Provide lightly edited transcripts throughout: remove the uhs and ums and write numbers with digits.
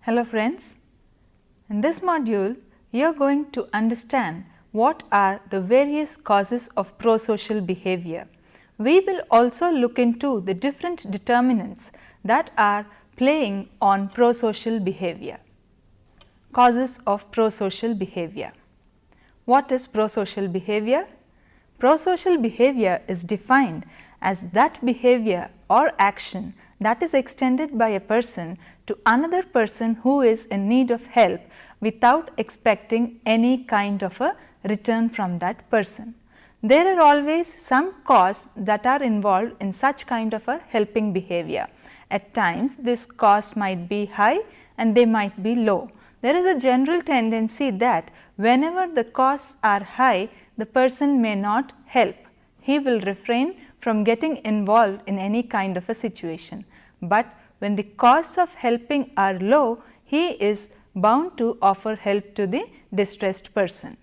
Hello friends, in this module you are going to understand what are the various causes of prosocial behavior. We will also look into the different determinants that are playing on prosocial behavior. Causes of prosocial behavior. What is prosocial behavior? Prosocial behavior is defined as that behavior or action that is extended by a person to another person who is in need of help without expecting any kind of a return from that person. There are always some costs that are involved in such kind of a helping behavior. At times this cost might be high and they might be low. There is a general tendency that whenever the costs are high, the person may not help. He will refrain from getting involved in any kind of a situation. But when the costs of helping are low, he is bound to offer help to the distressed person.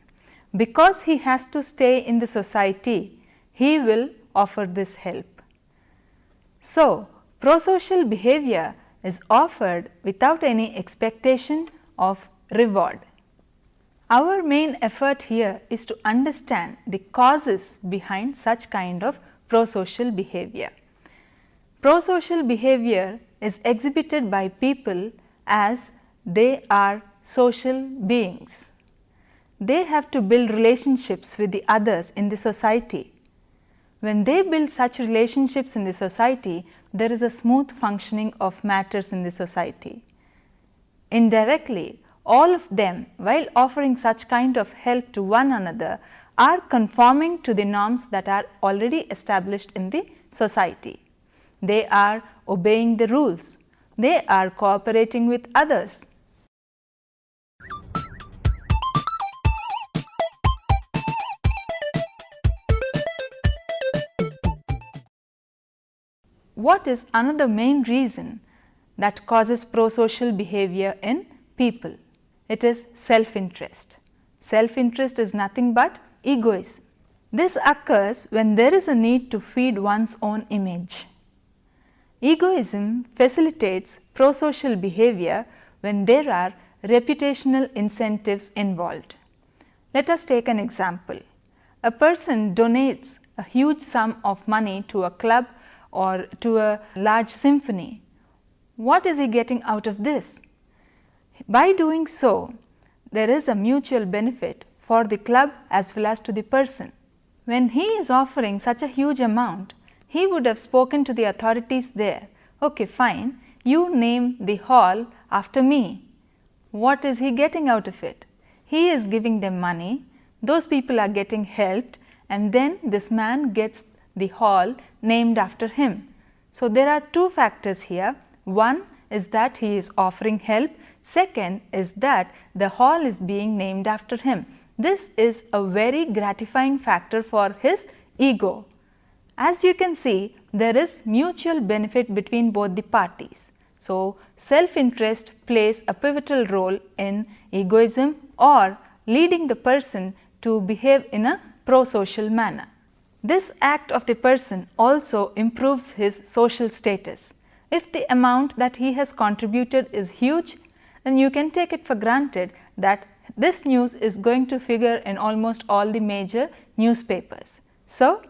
Because he has to stay in the society, he will offer this help. So, prosocial behavior is offered without any expectation of reward. Our main effort here is to understand the causes behind such kind of prosocial behavior. Prosocial behavior is exhibited by people as they are social beings. They have to build relationships with the others in the society. When they build such relationships in the society, there is a smooth functioning of matters in the society. Indirectly, all of them, while offering such kind of help to one another, are conforming to the norms that are already established in the society. They are obeying the rules. They are cooperating with others. What is another main reason that causes prosocial behavior in people? It is self-interest. Self-interest is nothing but egoism. This occurs when there is a need to feed one's own image. Egoism facilitates prosocial behavior when there are reputational incentives involved. Let us take an example. A person donates a huge sum of money to a club or to a large symphony. What is he getting out of this? By doing so, there is a mutual benefit for the club as well as to the person. When he is offering such a huge amount, he would have spoken to the authorities there. Okay, fine, you name the hall after me. What is he getting out of it? He is giving them money, those people are getting helped, and then this man gets the hall named after him. So, there are two factors here. One is that he is offering help. Second is that the hall is being named after him. This is a very gratifying factor for his ego. As you can see, there is mutual benefit between both the parties. So, self-interest plays a pivotal role in egoism or leading the person to behave in a prosocial manner. This act of the person also improves his social status. If the amount that he has contributed is huge, then you can take it for granted that this news is going to figure in almost all the major newspapers. So,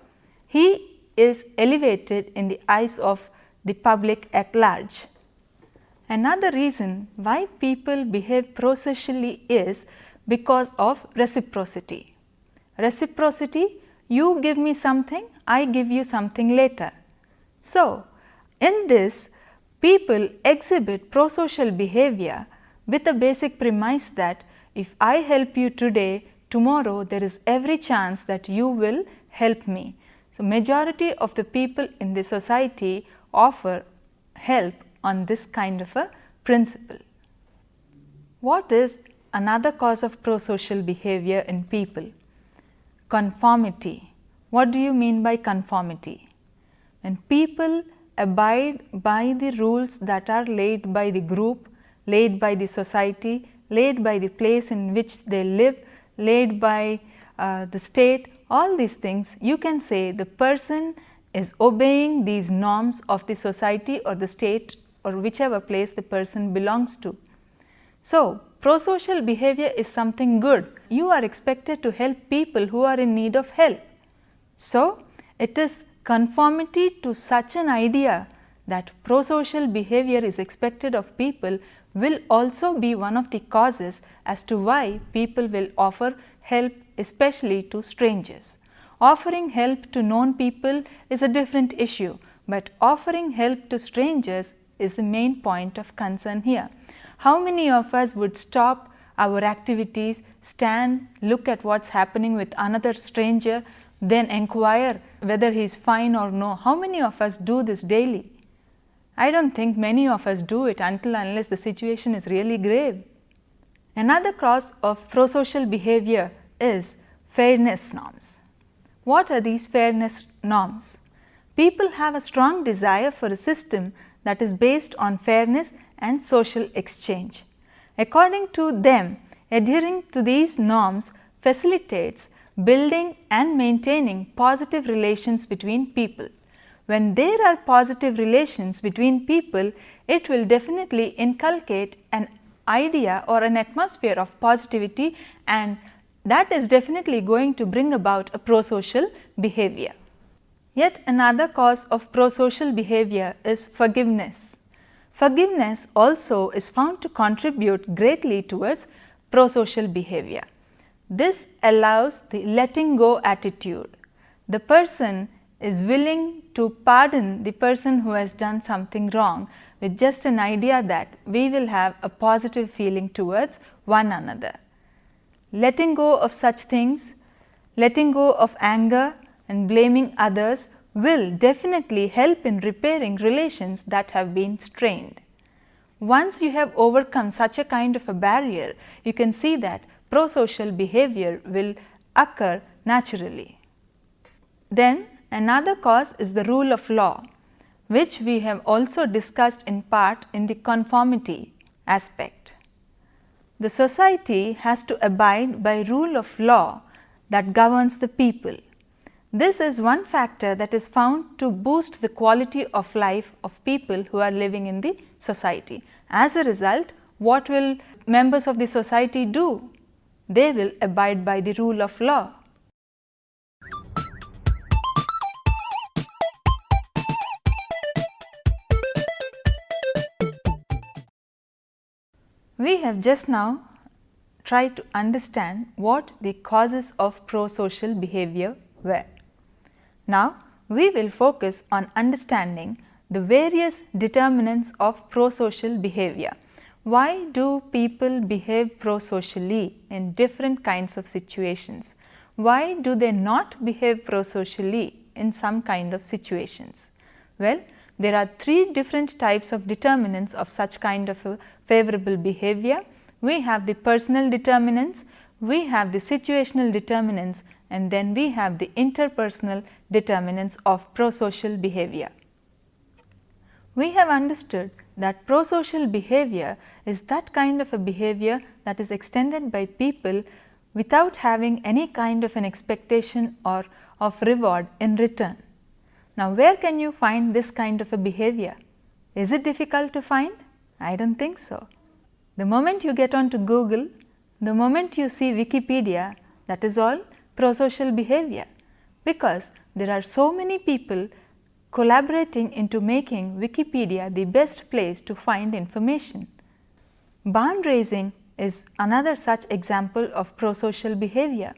he is elevated in the eyes of the public at large. Another reason why people behave prosocially is because of reciprocity. Reciprocity, you give me something, I give you something later. So, in this, people exhibit prosocial behavior with a basic premise that if I help you today, tomorrow there is every chance that you will help me. So, majority of the people in the society offer help on this kind of a principle. What is another cause of prosocial behavior in people? Conformity. What do you mean by conformity? When people abide by the rules that are laid by the group, laid by the society, laid by the place in which they live, laid by the state, all these things, you can say the person is obeying these norms of the society or the state or whichever place the person belongs to. So, prosocial behavior is something good. You are expected to help people who are in need of help. So, it is conformity to such an idea that prosocial behavior is expected of people will also be one of the causes as to why people will offer help, especially to strangers. Offering help to known people is a different issue, but offering help to strangers is the main point of concern here. How many of us would stop our activities, stand, look at what is happening with another stranger, then inquire whether he is fine or no? How many of us do this daily? I don't think many of us do it unless the situation is really grave. Another cause of prosocial behavior is fairness norms. What are these fairness norms? People have a strong desire for a system that is based on fairness and social exchange. According to them, adhering to these norms facilitates building and maintaining positive relations between people. When there are positive relations between people, it will definitely inculcate an idea or an atmosphere of positivity, and that is definitely going to bring about a prosocial behavior. Yet another cause of prosocial behavior is forgiveness. Forgiveness also is found to contribute greatly towards prosocial behavior. This allows the letting go attitude. The person is willing to pardon the person who has done something wrong with just an idea that we will have a positive feeling towards one another. Letting go of such things, letting go of anger and blaming others will definitely help in repairing relations that have been strained. Once you have overcome such a kind of a barrier, you can see that prosocial behavior will occur naturally. Then another cause is the rule of law, which we have also discussed in part in the conformity aspect. The society has to abide by rule of law that governs the people. This is one factor that is found to boost the quality of life of people who are living in the society. As a result, what will members of the society do? They will abide by the rule of law. We have just now tried to understand what the causes of prosocial behavior were. Now, we will focus on understanding the various determinants of prosocial behavior. Why do people behave prosocially in different kinds of situations? Why do they not behave prosocially in some kind of situations? Well, there are three different types of determinants of such kind of a favorable behavior. We have the personal determinants, we have the situational determinants, and then we have the interpersonal determinants of prosocial behavior. We have understood that prosocial behavior is that kind of a behavior that is extended by people without having any kind of an expectation or of reward in return. Now, where can you find this kind of a behavior? Is it difficult to find? I don't think so. The moment you get on to Google, the moment you see Wikipedia, that is all prosocial behavior, because there are so many people collaborating into making Wikipedia the best place to find information. Barn raising is another such example of prosocial behavior.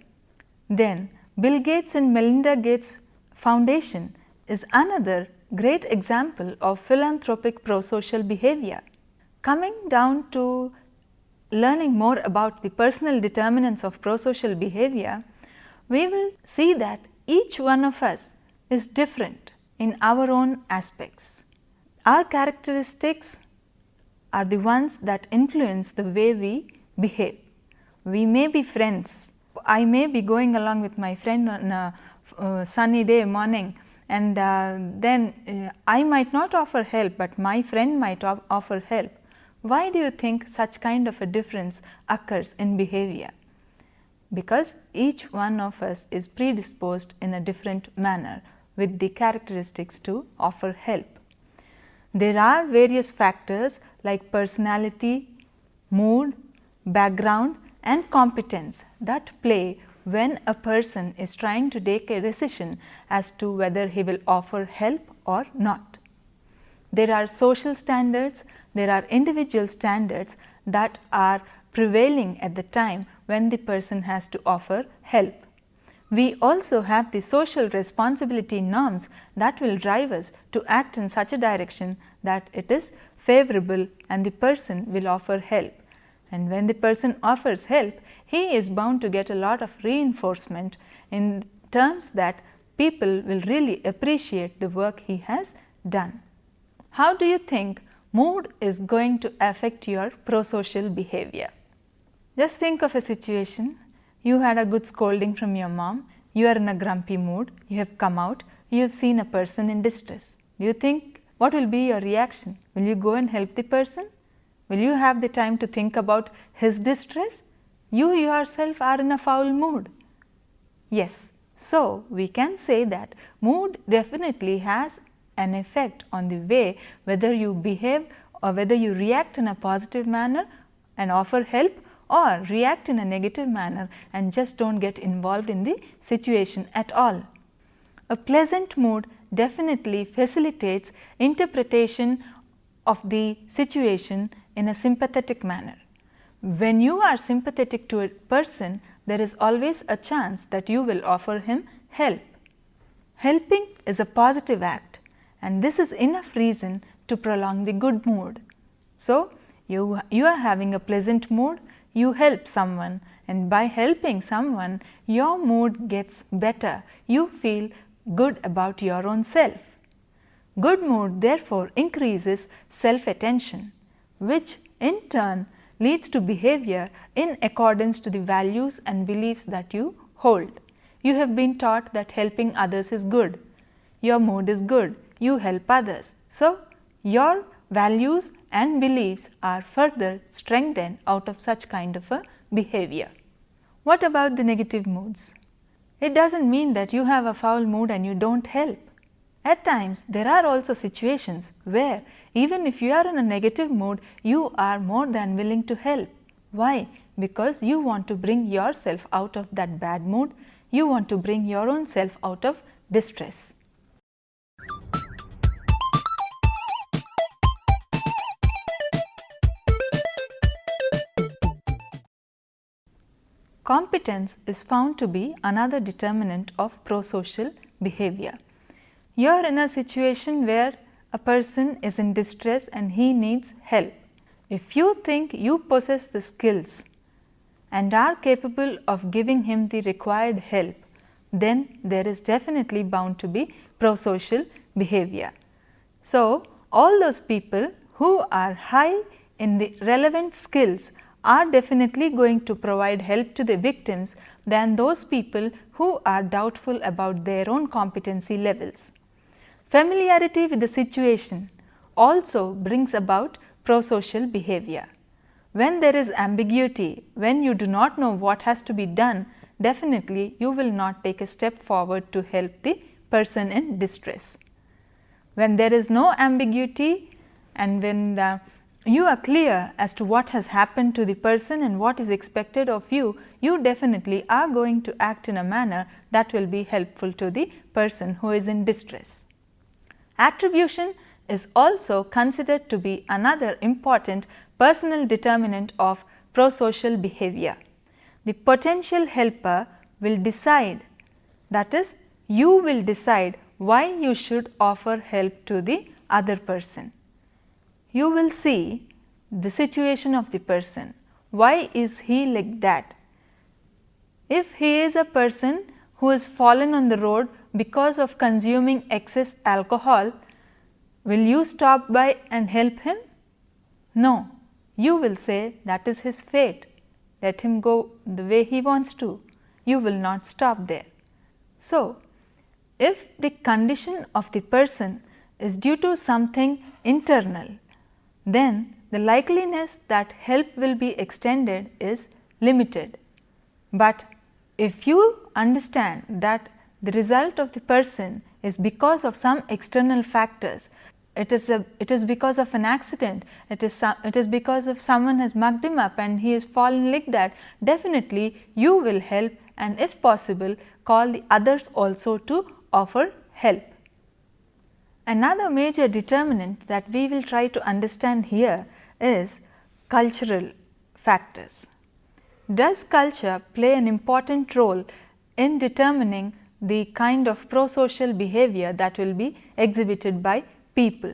Then Bill Gates and Melinda Gates Foundation is another great example of philanthropic prosocial behavior. Coming down to learning more about the personal determinants of prosocial behavior, we will see that each one of us is different in our own aspects. Our characteristics are the ones that influence the way we behave. We may be friends. I may be going along with my friend on a sunny day morning, and then I might not offer help, but my friend might offer help. Why do you think such kind of a difference occurs in behavior? Because each one of us is predisposed in a different manner with the characteristics to offer help. There are various factors like personality, mood, background and competence that play when a person is trying to take a decision as to whether he will offer help or not. There are social standards, there are individual standards that are prevailing at the time when the person has to offer help. We also have the social responsibility norms that will drive us to act in such a direction that it is favorable and the person will offer help. And when the person offers help, he is bound to get a lot of reinforcement in terms that people will really appreciate the work he has done. How do you think mood is going to affect your prosocial behavior? Just think of a situation. You had a good scolding from your mom, you are in a grumpy mood, you have come out, you have seen a person in distress. Do you think what will be your reaction? Will you go and help the person? Will you have the time to think about his distress? You yourself are in a foul mood. Yes, so we can say that mood definitely has an effect on the way whether you behave or whether you react in a positive manner and offer help, or react in a negative manner and just don't get involved in the situation at all. A pleasant mood definitely facilitates interpretation of the situation in a sympathetic manner. When you are sympathetic to a person, there is always a chance that you will offer him help. Helping is a positive act, and this is enough reason to prolong the good mood. So, you are having a pleasant mood, you help someone, and by helping someone your mood gets better, you feel good about your own self. Good mood therefore increases self-attention, which in turn leads to behavior in accordance to the values and beliefs that you hold. You have been taught that helping others is good, your mood is good, you help others. So, your values and beliefs are further strengthened out of such kind of a behavior. What about the negative moods? It does not mean that you have a foul mood and you do not help. At times there are also situations where even if you are in a negative mood, you are more than willing to help. Why? Because you want to bring yourself out of that bad mood, you want to bring your own self out of distress. Competence is found to be another determinant of prosocial behavior. You are in a situation where a person is in distress and he needs help. If you think you possess the skills and are capable of giving him the required help, then there is definitely bound to be prosocial behavior. So, all those people who are high in the relevant skills are definitely going to provide help to the victims than those people who are doubtful about their own competency levels. Familiarity with the situation also brings about prosocial behavior. When there is ambiguity, when you do not know what has to be done, definitely you will not take a step forward to help the person in distress. When there is no ambiguity and when you are clear as to what has happened to the person and what is expected of you, you definitely are going to act in a manner that will be helpful to the person who is in distress. Attribution is also considered to be another important personal determinant of prosocial behavior. The potential helper will decide, that is, you will decide why you should offer help to the other person. You will see the situation of the person. Why is he like that? If he is a person who has fallen on the road because of consuming excess alcohol, will you stop by and help him? No, you will say that is his fate. Let him go the way he wants to. You will not stop there. So, if the condition of the person is due to something internal, then the likeliness that help will be extended is limited. But if you understand that the result of the person is because of some external factors, it is because of an accident, it is because of someone has mugged him up and he is fallen like that, definitely you will help, and if possible call the others also to offer help. Another major determinant that we will try to understand here is cultural factors. Does culture play an important role in determining the kind of prosocial behavior that will be exhibited by people?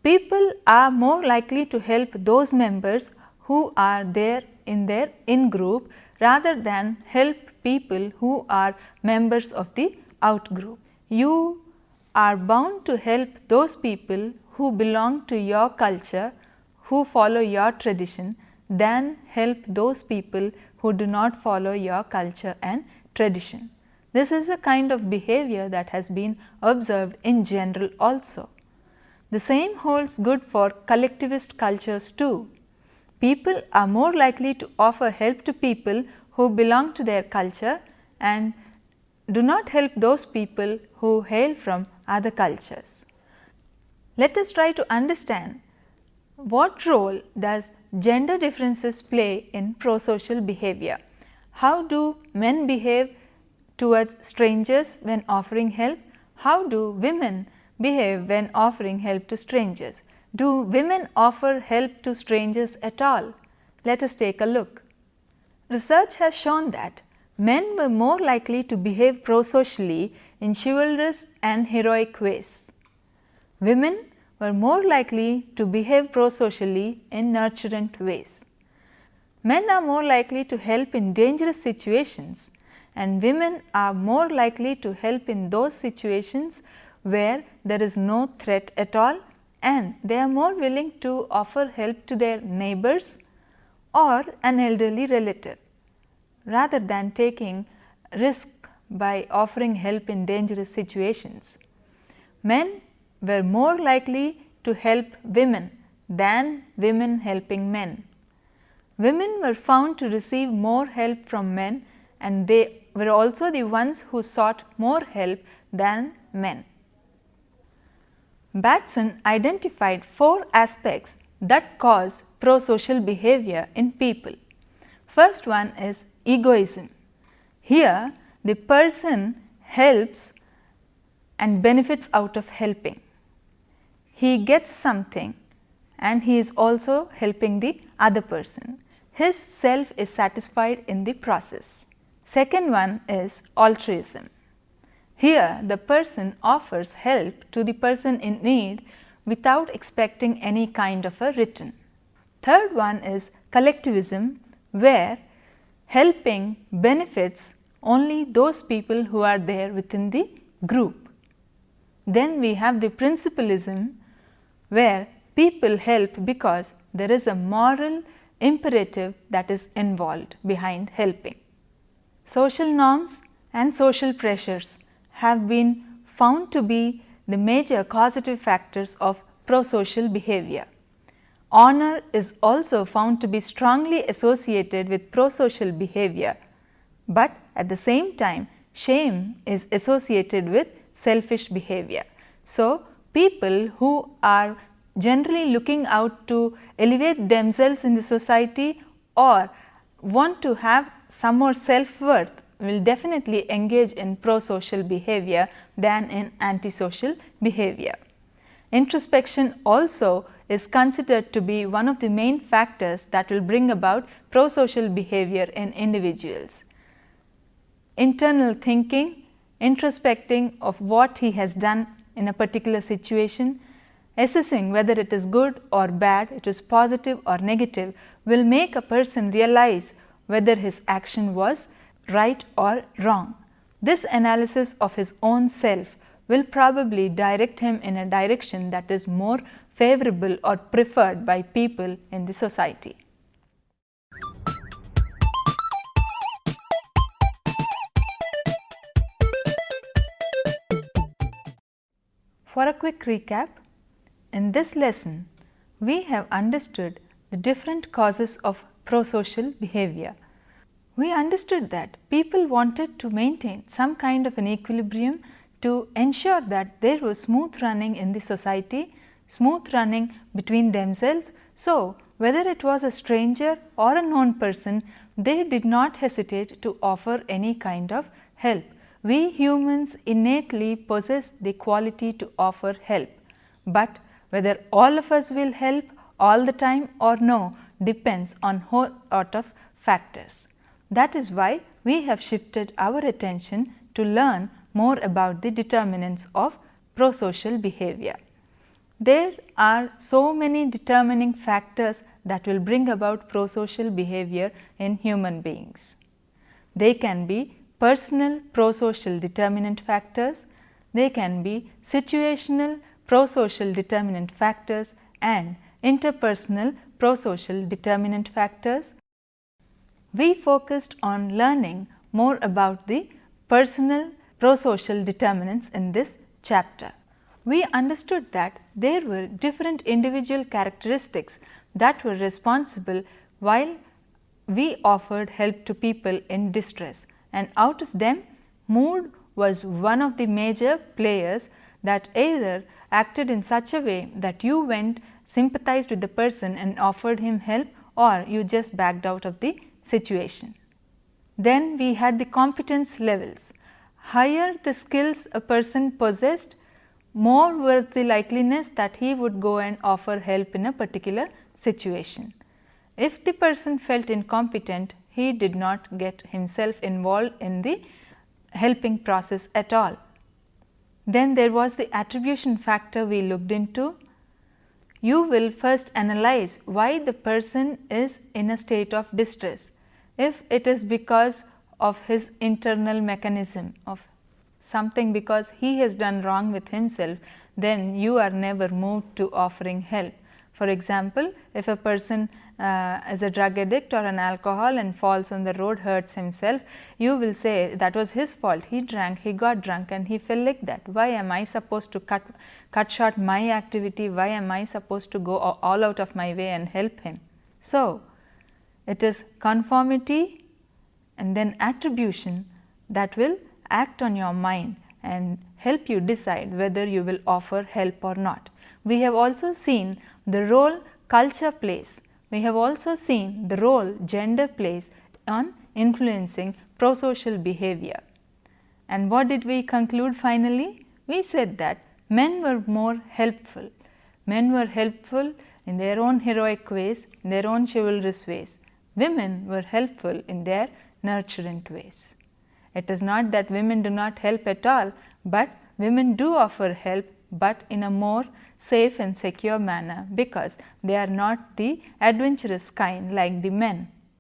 People are more likely to help those members who are there in their in-group rather than help people who are members of the out-group. You are bound to help those people who belong to your culture, who follow your tradition, than help those people who do not follow your culture and tradition. This is the kind of behavior that has been observed in general also. The same holds good for collectivist cultures too. People are more likely to offer help to people who belong to their culture and do not help those people who hail from other cultures. Let us try to understand what role does gender differences play in prosocial behavior. How do men behave towards strangers when offering help? How do women behave when offering help to strangers? Do women offer help to strangers at all? Let us take a look. Research has shown that men were more likely to behave prosocially in chivalrous and heroic ways. Women were more likely to behave prosocially in nurturant ways. Men are more likely to help in dangerous situations, and women are more likely to help in those situations where there is no threat at all, and they are more willing to offer help to their neighbors or an elderly relative rather than taking risk by offering help in dangerous situations. Men were more likely to help women than women helping men. Women were found to receive more help from men, and they were also the ones who sought more help than men. Batson identified 4 aspects that cause prosocial behavior in people. First one is egoism. Here the person helps and benefits out of helping. He gets something and he is also helping the other person. His self is satisfied in the process. Second one is altruism. Here the person offers help to the person in need without expecting any kind of a return. Third one is collectivism, where helping benefits only those people who are there within the group. Then we have the principalism, where people help because there is a moral imperative that is involved behind helping. Social norms and social pressures have been found to be the major causative factors of prosocial behavior. Honor is also found to be strongly associated with prosocial behavior, but at the same time shame is associated with selfish behavior. So, people who are generally looking out to elevate themselves in the society or want to have some more self-worth will definitely engage in prosocial behavior than in antisocial behavior. Introspection also is considered to be one of the main factors that will bring about prosocial behavior in individuals. Internal thinking, introspecting of what he has done in a particular situation, assessing whether it is good or bad, it is positive or negative, will make a person realize whether his action was right or wrong. This analysis of his own self will probably direct him in a direction that is more favorable or preferred by people in the society. For a quick recap, in this lesson, we have understood the different causes of prosocial behavior. We understood that people wanted to maintain some kind of an equilibrium to ensure that there was smooth running in the society, smooth running between themselves. So, whether it was a stranger or a known person, they did not hesitate to offer any kind of help. We humans innately possess the quality to offer help, but whether all of us will help all the time or no depends on whole lot of factors. That is why we have shifted our attention to learn more about the determinants of prosocial behavior. There are so many determining factors that will bring about prosocial behavior in human beings. They can be personal prosocial determinant factors, they can be situational prosocial determinant factors and interpersonal prosocial determinant factors. We focused on learning more about the personal prosocial determinants in this chapter. We understood that there were different individual characteristics that were responsible while we offered help to people in distress, and out of them mood was one of the major players that either acted in such a way that you went, sympathized with the person and offered him help, or you just backed out of the situation. Then we had the competence levels. Higher the skills a person possessed, more was the likeliness that he would go and offer help in a particular situation. If the person felt incompetent, he did not get himself involved in the helping process at all. Then there was the attribution factor we looked into. You will first analyze why the person is in a state of distress. If it is because of his internal mechanism of something, because he has done wrong with himself, then you are never moved to offering help. For example, if a person is a drug addict or an alcohol and falls on the road, hurts himself, you will say that was his fault, he drank, he got drunk and he fell like that. Why am I supposed to cut short my activity? Why am I supposed to go all out of my way and help him? So, it is conformity and then attribution that will act on your mind and help you decide whether you will offer help or not. We have also seen the role culture plays. We have also seen the role gender plays on influencing prosocial behavior. And what did we conclude finally? We said that men were more helpful. Men were helpful in their own heroic ways, in their own chivalrous ways. Women were helpful in their nurturant ways. It is not that women do not help at all, but women do offer help, but in a more safe and secure manner, because they are not the adventurous kind like the men.